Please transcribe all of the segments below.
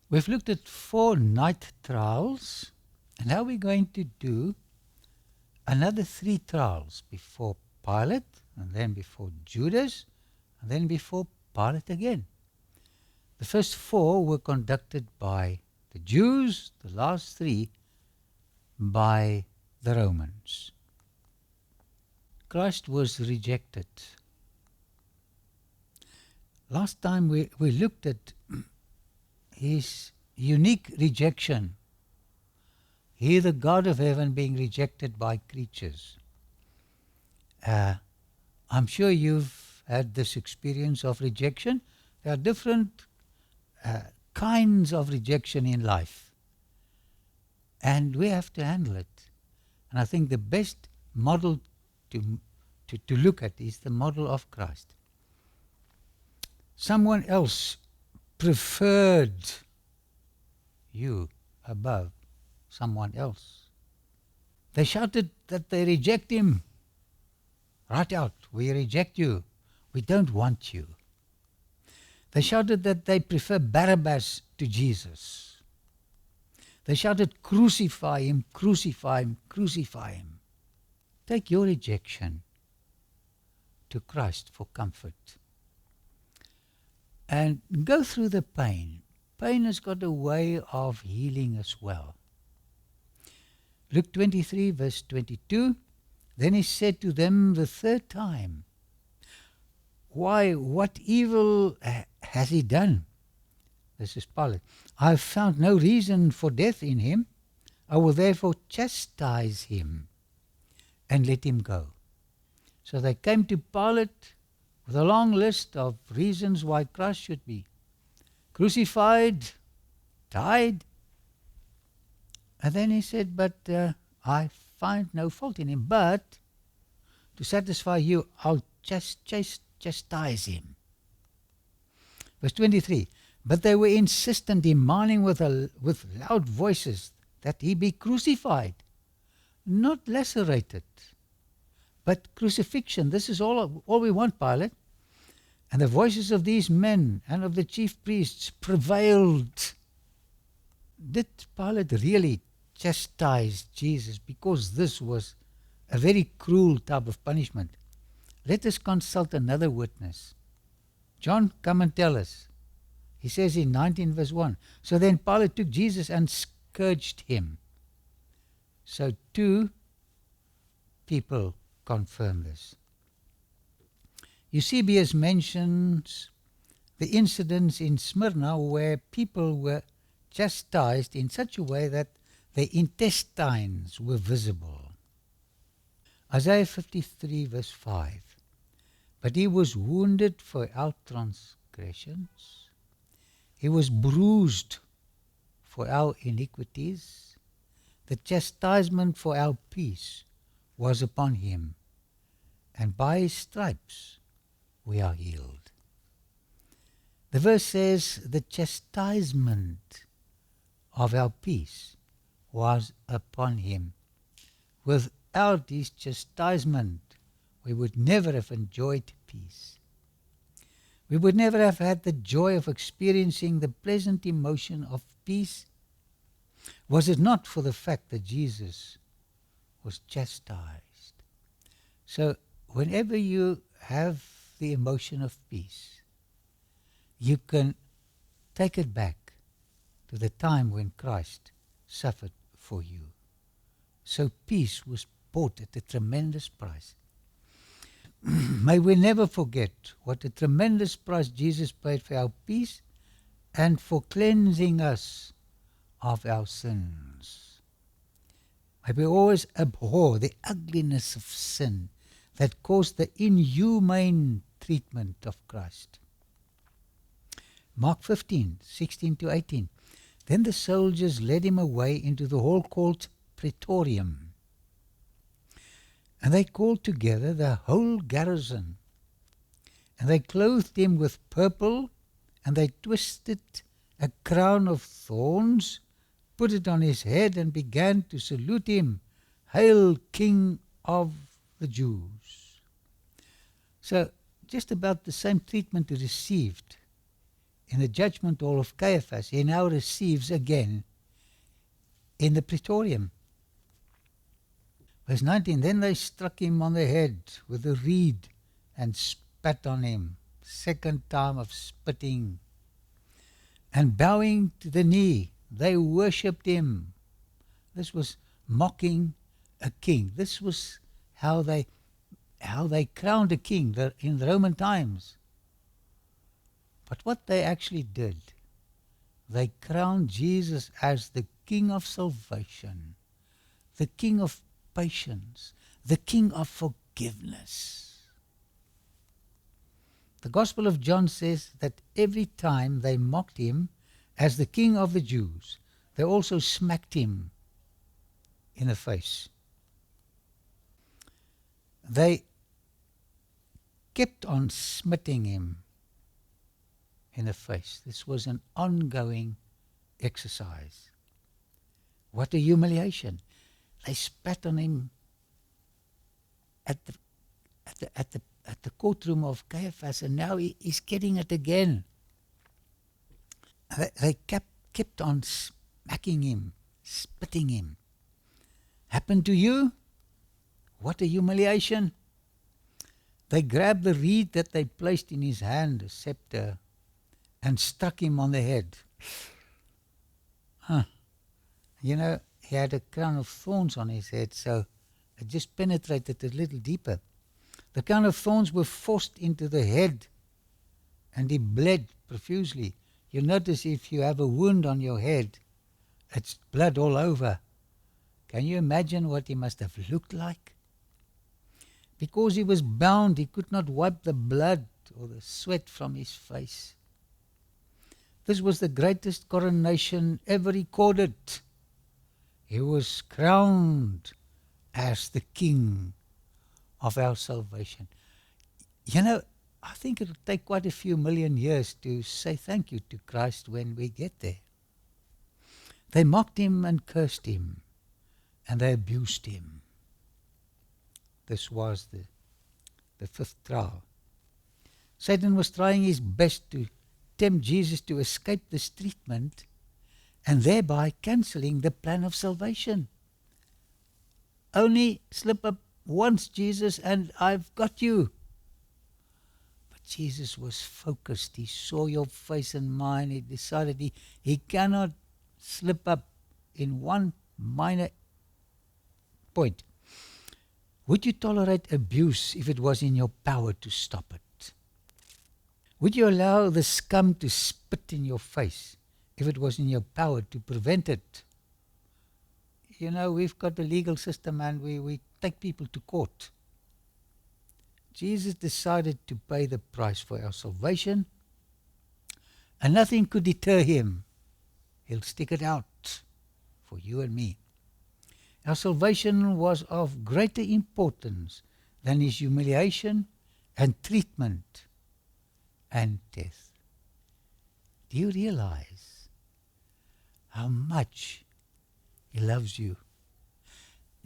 We've looked at 4 night trials, and now we're going to do another 3 trials before Pilate, and then before Judas, and then before Pilate again. The first 4 were conducted by the Jews, the last 3 by the Romans. Christ was rejected. Last time we looked at his unique rejection. He, the God of heaven, being rejected by creatures. I'm sure you've had this experience of rejection. There are different kinds of rejection in life, and we have to handle it. And I think the best model to look at is the model of Christ. Someone else preferred you above someone else. They shouted that they reject him. Right out, we reject you. We don't want you. They shouted that they prefer Barabbas to Jesus. They shouted, crucify him, crucify him, crucify him. Take your rejection to Christ for comfort. And go through the pain. Pain has got a way of healing as well. Luke 23, verse 22, then he said to them the third time, why, what evil has he done? This is Pilate. I have found no reason for death in him. I will therefore chastise him and let him go. So they came to Pilate with a long list of reasons why Christ should be crucified, died. And then he said, but I find no fault in him. But to satisfy you, I'll chastise him. Verse 23, but they were insistent, demanding with loud voices that he be crucified, not lacerated, but crucifixion. This is all we want, Pilate. And the voices of these men and of the chief priests prevailed. Did Pilate really chastise Jesus? Because this was a very cruel type of punishment. Let us consult another witness. John, come and tell us. He says in 19 verse 1, so then Pilate took Jesus and scourged him. So 2 people confirm this. Eusebius mentions the incidents in Smyrna where people were chastised in such a way that their intestines were visible. Isaiah 53 verse 5, but he was wounded for our transgressions, he was bruised for our iniquities, the chastisement for our peace was upon him, and by his stripes we are healed. The verse says the chastisement of our peace was upon him. Without his chastisement, we would never have enjoyed peace. We would never have had the joy of experiencing the pleasant emotion of peace, was it not for the fact that Jesus was chastised. So whenever you have the emotion of peace, you can take it back to the time when Christ suffered for you. So peace was bought at a tremendous price. May we never forget what a tremendous price Jesus paid for our peace and for cleansing us of our sins. May we always abhor the ugliness of sin that caused the inhumane treatment of Christ. Mark 15, 16 to 18. Then the soldiers led him away into the hall called praetorium. And they called together the whole garrison. And they clothed him with purple, and they twisted a crown of thorns, put it on his head, and began to salute him, Hail, King of the Jews. So just about the same treatment he received in the judgment hall of Caiaphas, he now receives again in the praetorium. Verse 19, then they struck him on the head with a reed and spat on him. Second time of spitting. And bowing to the knee, they worshipped him. This was mocking a king. This was how they crowned a king in the Roman times. But what they actually did, they crowned Jesus as the King of salvation, the King of patience, the King of forgiveness. The Gospel of John says that every time they mocked him as the King of the Jews, they also smacked him in the face. They kept on smiting him in the face. This was an ongoing exercise. What a humiliation. They spat on him at the courtroom of Caiaphas, and now he's getting it again. They kept on smacking him, spitting him. Happened to you? What a humiliation. They grabbed the reed that they placed in his hand, a scepter, and struck him on the head. You know, he had a crown of thorns on his head, so it just penetrated a little deeper. The crown of thorns were forced into the head, and he bled profusely. You notice if you have a wound on your head, it's blood all over. Can you imagine what he must have looked like? Because he was bound, he could not wipe the blood or the sweat from his face. This was the greatest coronation ever recorded. He was crowned as the King of our salvation. You know, I think it'll take quite a few million years to say thank you to Christ when we get there. They mocked him and cursed him, and they abused him. This was the fifth trial. Satan was trying his best to tempt Jesus to escape this treatment and thereby cancelling the plan of salvation. Only slip up once, Jesus, and I've got you. But Jesus was focused. He saw your face and mine. He decided he cannot slip up in one minor point. Would you tolerate abuse if it was in your power to stop it? Would you allow the scum to spit in your face if it was in your power to prevent it? You know, we've got a legal system and we take people to court. Jesus decided to pay the price for our salvation, and nothing could deter him. He'll stick it out for you and me. Our salvation was of greater importance than his humiliation and treatment and death. Do you realize how much he loves you?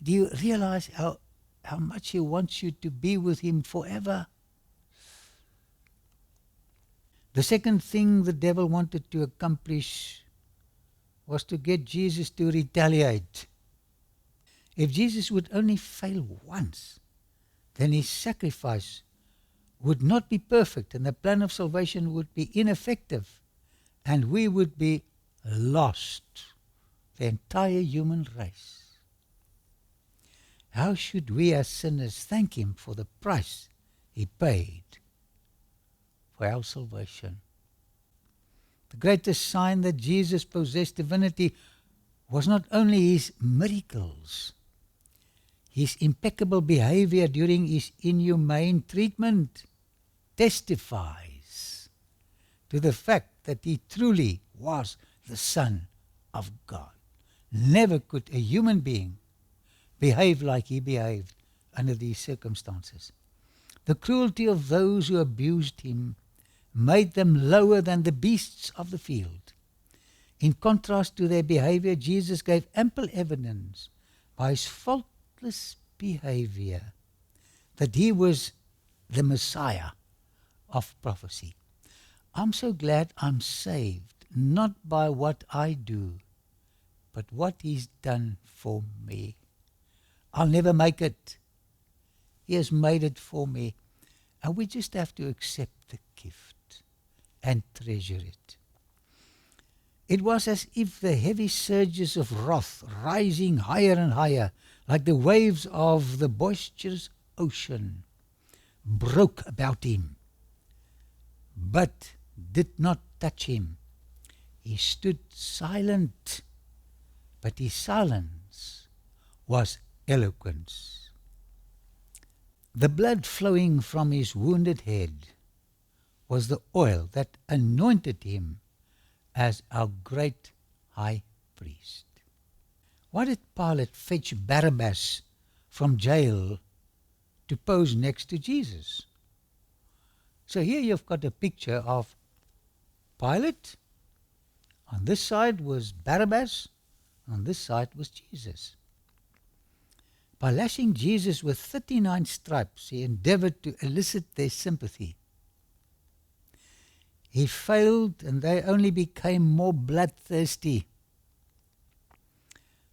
Do you realize how much he wants you to be with him forever? The second thing the devil wanted to accomplish was to get Jesus to retaliate. If Jesus would only fail once, then his sacrifice would not be perfect and the plan of salvation would be ineffective and we would be lost, the entire human race. How should we as sinners thank him for the price he paid for our salvation? The greatest sign that Jesus possessed divinity was not only his miracles, his impeccable behavior during his inhumane treatment testifies to the fact that he truly was the Son of God. Never could a human being behave like he behaved under these circumstances. The cruelty of those who abused him made them lower than the beasts of the field. In contrast to their behavior, Jesus gave ample evidence by his faultless behavior that he was the Messiah of prophecy. I'm so glad I'm saved, not by what I do, but what He's done for me. I'll never make it. He has made it for me. And we just have to accept the gift and treasure it. It was as if the heavy surges of wrath, rising higher and higher, like the waves of the boisterous ocean, broke about Him, but did not touch Him. He stood silent, but His silence was eloquence. The blood flowing from His wounded head was the oil that anointed Him as our great high priest. Why did Pilate fetch Barabbas from jail to pose next to Jesus? So here you've got a picture of Pilate. On this side was Barabbas. On this side was Jesus. By lashing Jesus with 39 stripes, he endeavored to elicit their sympathy. He failed, and they only became more bloodthirsty.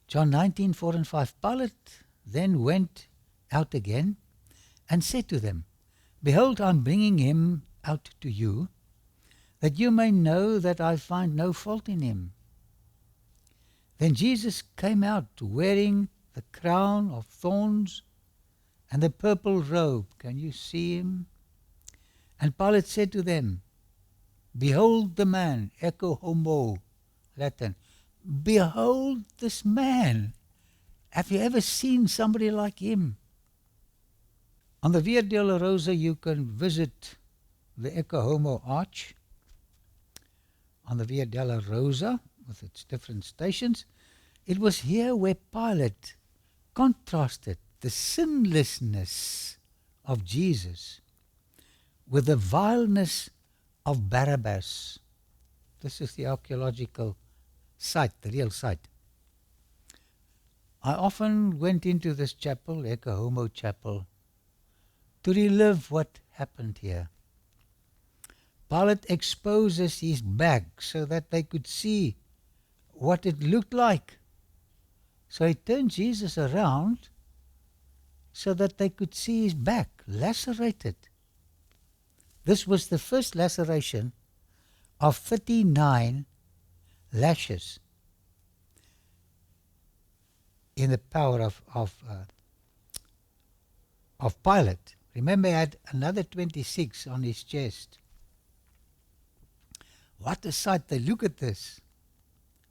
John 19:4-5. Pilate then went out again and said to them, Behold, I'm bringing him out to you, that you may know that I find no fault in him. Then Jesus came out wearing the crown of thorns and the purple robe. Can you see him? And Pilate said to them, Behold the man, Ecce Homo, Latin. Behold this man. Have you ever seen somebody like him? On the Via Dolorosa you can visit the Ecce Homo arch. On the Via Dolorosa, with its different stations, it was here where Pilate contrasted the sinlessness of Jesus with the vileness of Barabbas. This is the archaeological site, the real site. I often went into this chapel, Ecce Homo Chapel, to relive what happened here. Pilate exposes his back so that they could see what it looked like. So he turned Jesus around so that they could see his back lacerated. This was the first laceration of 39 lashes in the power of Pilate. Remember, he had another 26 on his chest. What a sight. They look at this.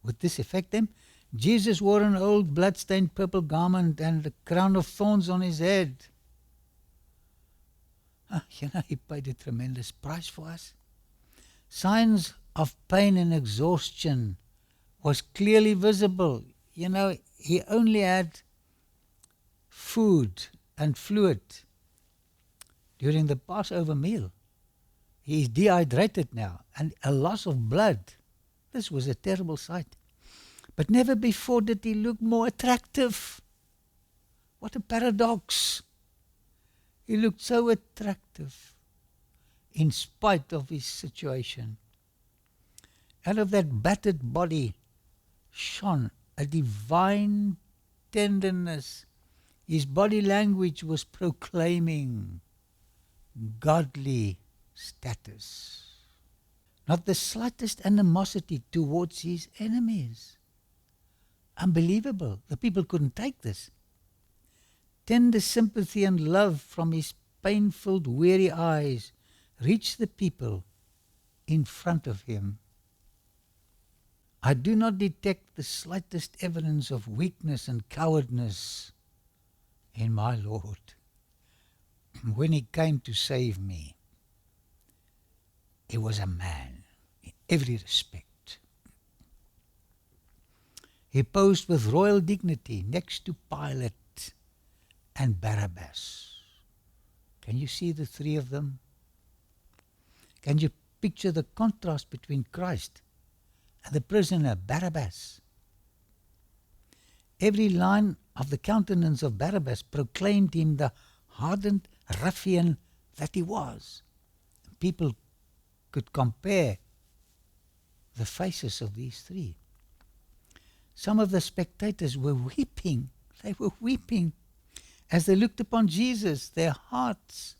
Would this affect them? Jesus wore an old blood-stained purple garment and a crown of thorns on his head. He paid a tremendous price for us. Signs of pain and exhaustion was clearly visible. He only had food and fluid during the Passover meal. He is dehydrated now, and a loss of blood. This was a terrible sight. But never before did he look more attractive. What a paradox. He looked so attractive in spite of his situation. Out of that battered body shone a divine tenderness. His body language was proclaiming godly status. Not the slightest animosity towards his enemies. Unbelievable. The people couldn't take this. Tender sympathy and love from his pain-filled, weary eyes reached the people in front of him. I do not detect the slightest evidence of weakness and cowardice in my Lord. When he came to save me, he was a man in every respect. He posed with royal dignity next to Pilate and Barabbas. Can you see the three of them? Can you picture the contrast between Christ and the prisoner Barabbas? Every line of the countenance of Barabbas proclaimed him the hardened ruffian that he was. People could compare the faces of these three. Some of the spectators were weeping. They were weeping as they looked upon Jesus. Their hearts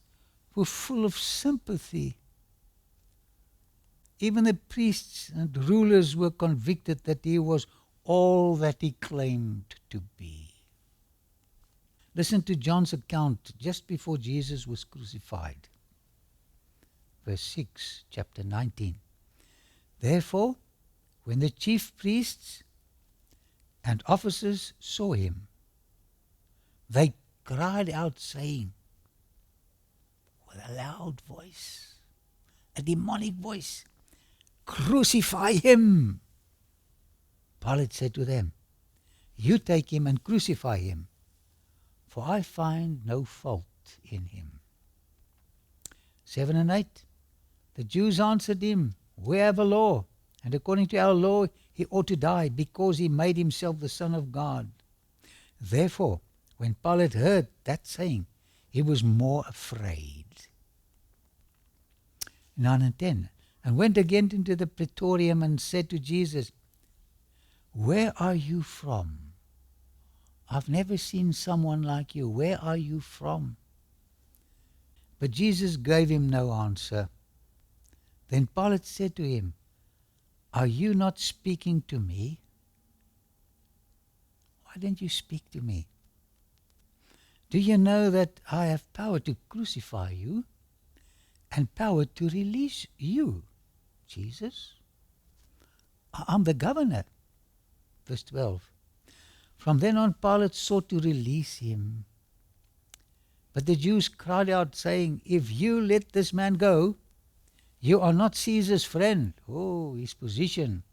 were full of sympathy. Even the priests and rulers were convicted that he was all that he claimed to be. Listen to John's account just before Jesus was crucified. Verse 6, chapter 19. Therefore, when the chief priests and officers saw him, they cried out, saying, with a loud voice, a demonic voice, "Crucify him!" Pilate said to them, "You take him and crucify him, for I find no fault in him." 7 and 8. The Jews answered him, "We have a law, and according to our law he ought to die, because he made himself the Son of God." Therefore, when Pilate heard that saying, he was more afraid. 9 and 10. And went again into the praetorium and said to Jesus, "Where are you from? I've never seen someone like you. Where are you from?" But Jesus gave him no answer. Then Pilate said to him, "Are you not speaking to me? Why don't you speak to me? Do you know that I have power to crucify you and power to release you, Jesus? I'm the governor." Verse 12. From then on Pilate sought to release him. But the Jews cried out, saying, "If you let this man go, you are not Caesar's friend." Oh, his position.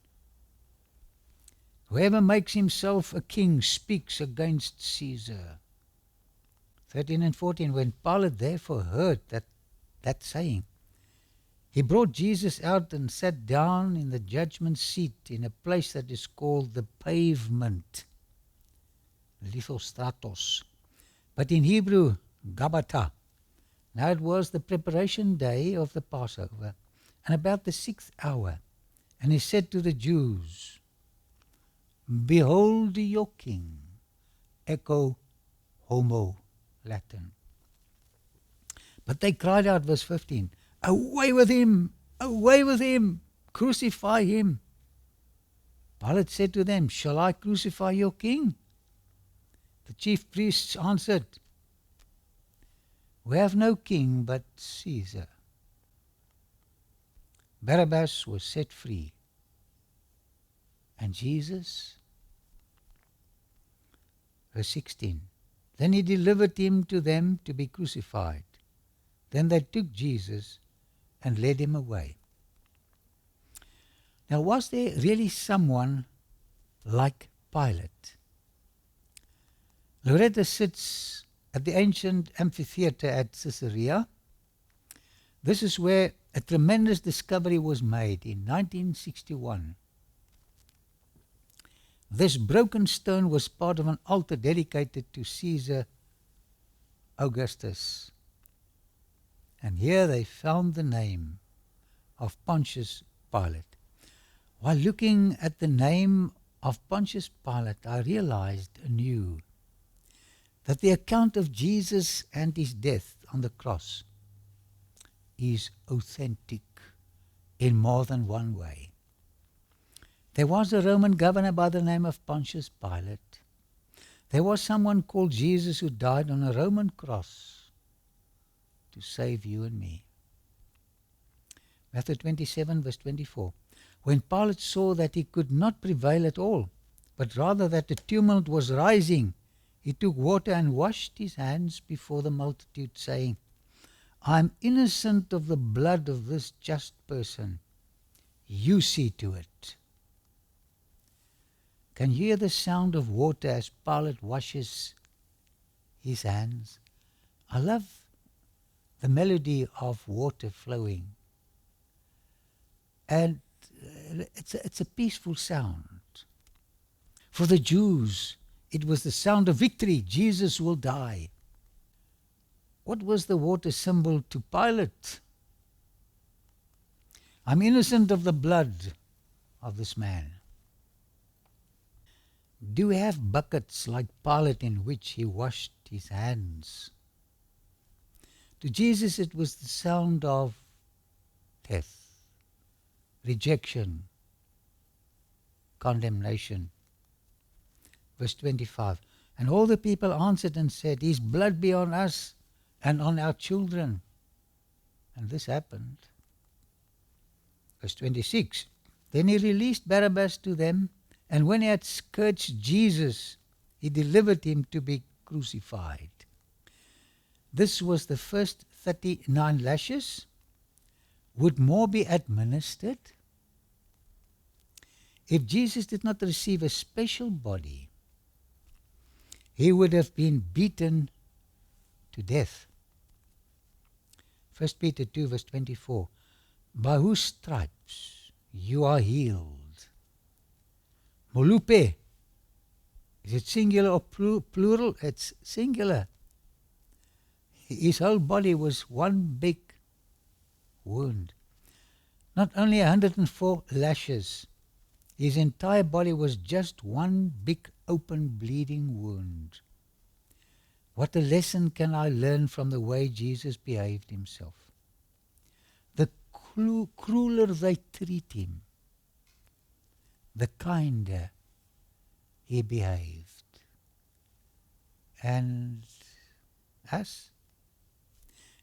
"Whoever makes himself a king speaks against Caesar." 13 and 14. When Pilate therefore heard that saying, he brought Jesus out and sat down in the judgment seat in a place that is called the Pavement, Lithostratos, but in Hebrew, Gabbatha. Now it was the preparation day of the Passover, and about the 6th hour. And he said to the Jews, "Behold your king." Ecce Homo, Latin. But they cried out, verse 15, "Away with him! Away with him! Crucify him!" Pilate said to them, "Shall I crucify your king?" The chief priests answered, "We have no king but Caesar." Barabbas was set free. And Jesus, verse 16, then he delivered him to them to be crucified. Then they took Jesus and led him away. Now, was there really someone like Pilate? Loretta sits at the ancient amphitheater at Caesarea. This is where a tremendous discovery was made in 1961. This broken stone was part of an altar dedicated to Caesar Augustus. And here they found the name of Pontius Pilate. While looking at the name of Pontius Pilate, I realized anew that the account of Jesus and his death on the cross is authentic in more than one way. There was a Roman governor by the name of Pontius Pilate. There was someone called Jesus who died on a Roman cross to save you and me. Matthew 27, verse 24. When Pilate saw that he could not prevail at all, but rather that the tumult was rising, he took water and washed his hands before the multitude, saying, "I am innocent of the blood of this just person. You see to it." Can you hear the sound of water as Pilate washes his hands? I love the melody of water flowing. And it's a peaceful sound. For the Jews, it was the sound of victory. Jesus will die. What was the water symbol to Pilate? I'm innocent of the blood of this man. Do we have buckets like Pilate in which he washed his hands? To Jesus it was the sound of death, rejection, condemnation. Verse 25, and all the people answered and said, his blood be on us and on our children. And this happened. Verse 26, then he released Barabbas to them, and when he had scourged Jesus, he delivered him to be crucified. This was the first 39 lashes. Would more be administered? If Jesus did not receive a special body, he would have been beaten to death. 1 Peter 2 verse 24, by whose stripes you are healed. Molupe, is it singular or plural? It's singular. His whole body was one big wound. Not only 104 lashes, his entire body was just one big open bleeding wound. What a lesson can I learn from the way Jesus behaved himself? The crueler they treat him, the kinder he behaved. And us?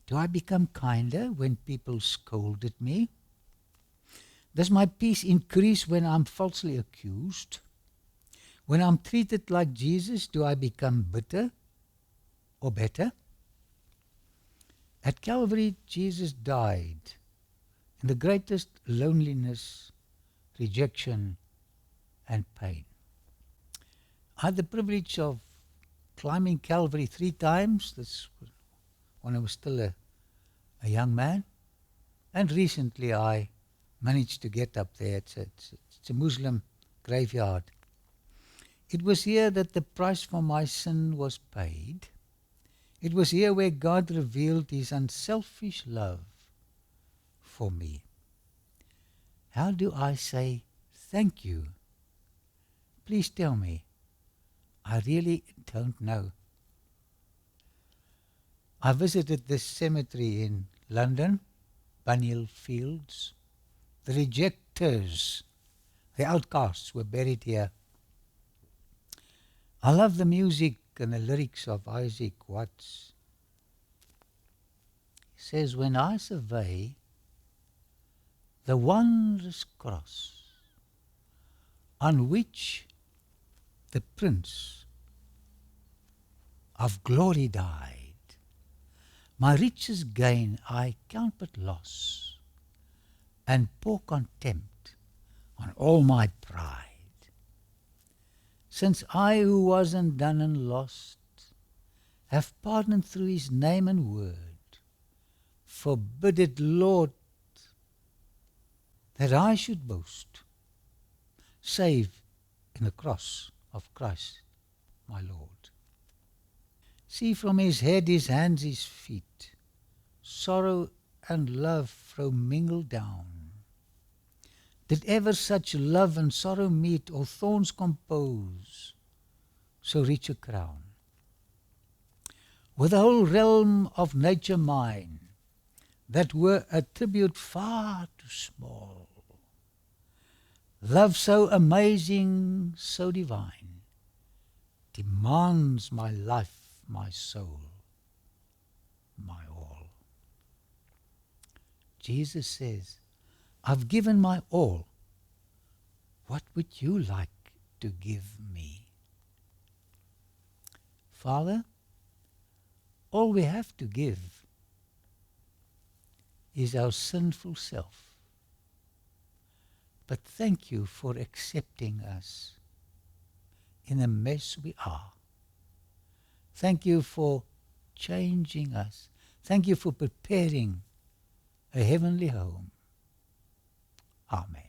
Do I become kinder when people scold at me? Does my peace increase when I'm falsely accused? When I'm treated like Jesus, do I become bitter or better? At Calvary, Jesus died in the greatest loneliness, rejection, and pain. I had the privilege of climbing Calvary 3 times. This was when I was still a young man. And recently I managed to get up there. It's a Muslim graveyard. It was here that the price for my sin was paid. It was here where God revealed his unselfish love for me. How do I say thank you? Please tell me. I really don't know. I visited this cemetery in London, Bunhill Fields. The rejectors, the outcasts were buried here. I love the music and the lyrics of Isaac Watts. He says, when I survey the wondrous cross on which the Prince of Glory died, my riches gain I count but loss, and pour contempt on all my pride. Since I who was undone and lost have pardoned through his name and word, forbid it, Lord, that I should boast, save in the cross of Christ my Lord. See from his head, his hands, his feet, sorrow and love flow mingled down. Did ever such love and sorrow meet, or thorns compose so rich a crown? With the whole realm of nature mine, that were a tribute far too small, love so amazing, so divine, demands my life, my soul, my all. Jesus says, I've given my all. What would you like to give me? Father, all we have to give is our sinful self. But thank you for accepting us in the mess we are. Thank you for changing us. Thank you for preparing a heavenly home. Amen.